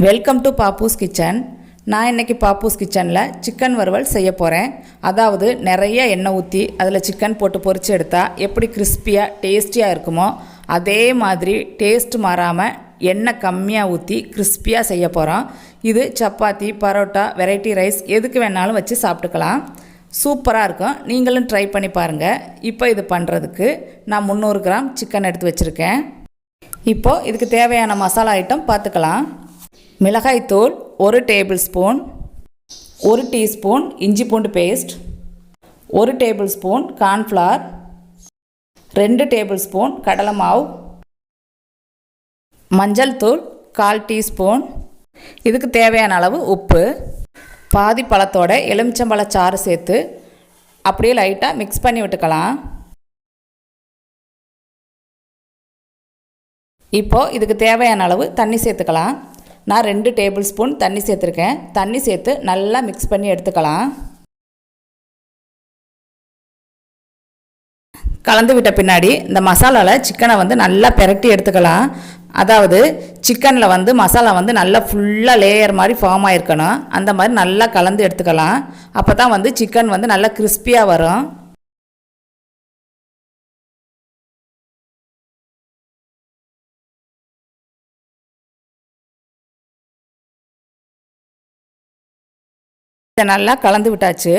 Welcome to Pappu's kitchen. நான் இன்றைக்கி பாப்பூஸ் கிச்சனில் சிக்கன் வறுவல் செய்ய போகிறேன். அதாவது நிறைய எண்ணெய் ஊற்றி அதில் சிக்கன் போட்டு பொரித்து எடுத்தால் எப்படி கிறிஸ்பியாக டேஸ்டியாக இருக்குமோ அதே மாதிரி டேஸ்ட் மாறாமல் எண்ணெய் கம்மியாக ஊற்றி கிறிஸ்பியாக செய்ய போகிறோம். இது சப்பாத்தி, பரோட்டா, வெரைட்டி ரைஸ் எதுக்கு வேணாலும் வச்சு சாப்பிட்டுக்கலாம். சூப்பராக இருக்கும். நீங்களும் ட்ரை பண்ணி பாருங்கள். இப்போ இது பண்ணுறதுக்கு நான் 300 கிராம் சிக்கன் எடுத்து வச்சுருக்கேன். இப்போது இதுக்கு தேவையான மசாலா ஐட்டம் பார்த்துக்கலாம். மிளகாய்த்தூள் 1 டேபிள் ஸ்பூன், 1 டீஸ்பூன் இஞ்சி பூண்டு paste, 1 tablespoon cornflour, 2 tablespoon கடலை மாவு, மஞ்சள் தூள் 1/4 டீஸ்பூன், இதுக்கு தேவையான அளவு உப்பு, பாதி பழத்தோட எலுமிச்சம்பழ சாறு சேர்த்து அப்படியே லைட்டாக மிக்ஸ் பண்ணி விட்டுக்கலாம். இப்போது இதுக்கு தேவையான அளவு தண்ணி சேர்த்துக்கலாம். நான் 2 டேபிள் ஸ்பூன் தண்ணி சேர்த்துருக்கேன். தண்ணி சேர்த்து நல்லா மிக்ஸ் பண்ணி எடுத்துக்கலாம். கலந்து விட்ட பின்னாடி இந்த மசாலாவில் சிக்கனை நல்லா பெரட்டி எடுத்துக்கலாம். அதாவது சிக்கனில் மசாலா நல்லா ஃபுல்லாக லேயர் மாதிரி ஃபார்ம் ஆகிருக்கணும். அந்த மாதிரி நல்லா கலந்து எடுத்துக்கலாம். அப்போ தான் சிக்கன் நல்லா கிறிஸ்பியாக வரும். நல்லா கலந்து விட்டாச்சு.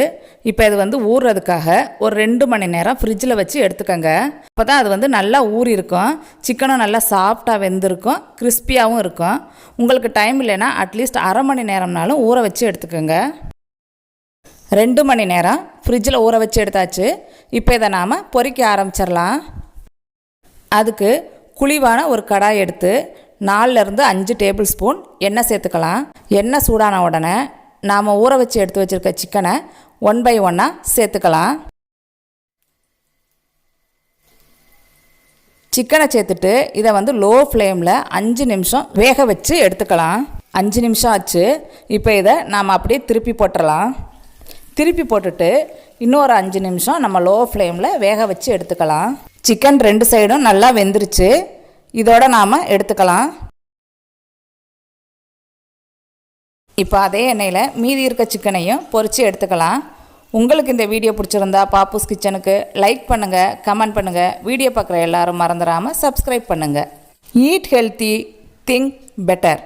இப்போ இது ஊறுறதுக்காக ஒரு 2 மணி நேரம் ஃப்ரிட்ஜில் வச்சு எடுத்துக்கோங்க. அப்போ தான் அது நல்லா ஊறி இருக்கும். சிக்கனும் நல்லா சாஃப்டாக வெந்திருக்கும், கிறிஸ்பியாகவும் இருக்கும். உங்களுக்கு டைம் இல்லைன்னா அட்லீஸ்ட் அரை மணி நேரம்னாலும் ஊற வச்சு எடுத்துக்கோங்க. 2 மணி நேரம் ஃப்ரிட்ஜில் ஊற வச்சு எடுத்தாச்சு. இப்போ இதை நாம் பொரிக்க ஆரம்பிச்சிடலாம். அதுக்கு குழிவான ஒரு கடாய் எடுத்து 4லேருந்து 5 டேபிள் ஸ்பூன் எண்ணெய் சேர்த்துக்கலாம். எண்ணெய் சூடான உடனே நாம் ஊற வச்சு எடுத்து வச்சுருக்க சிக்கனை 1 பை 1 சேர்த்துக்கலாம். சிக்கனை சேர்த்துட்டு இதை லோ ஃப்ளேமில் 5 நிமிஷம் வேக வச்சு எடுத்துக்கலாம். 5 நிமிஷம் ஆச்சு. இப்போ இதை நாம் அப்படியே திருப்பி போட்டுடலாம். திருப்பி போட்டுட்டு இன்னொரு 5 நிமிஷம் நம்ம லோ ஃப்ளேமில் வேக வச்சு எடுத்துக்கலாம். சிக்கன் 2 சைடும் நல்லா வெந்துருச்சு. இதோட நாம் எடுத்துக்கலாம். இப்போ அதே எண்ணெயில் மீதி இருக்க சிக்கனையும் பொரித்து எடுத்துக்கலாம். உங்களுக்கு இந்த வீடியோ பிடிச்சிருந்தா பாப்பூஸ் கிச்சனுக்கு லைக் பண்ணுங்கள், கமெண்ட் பண்ணுங்கள். வீடியோ பார்க்குற எல்லாரும் மறந்துடாமல் சப்ஸ்கிரைப் பண்ணுங்கள். Eat healthy, think better.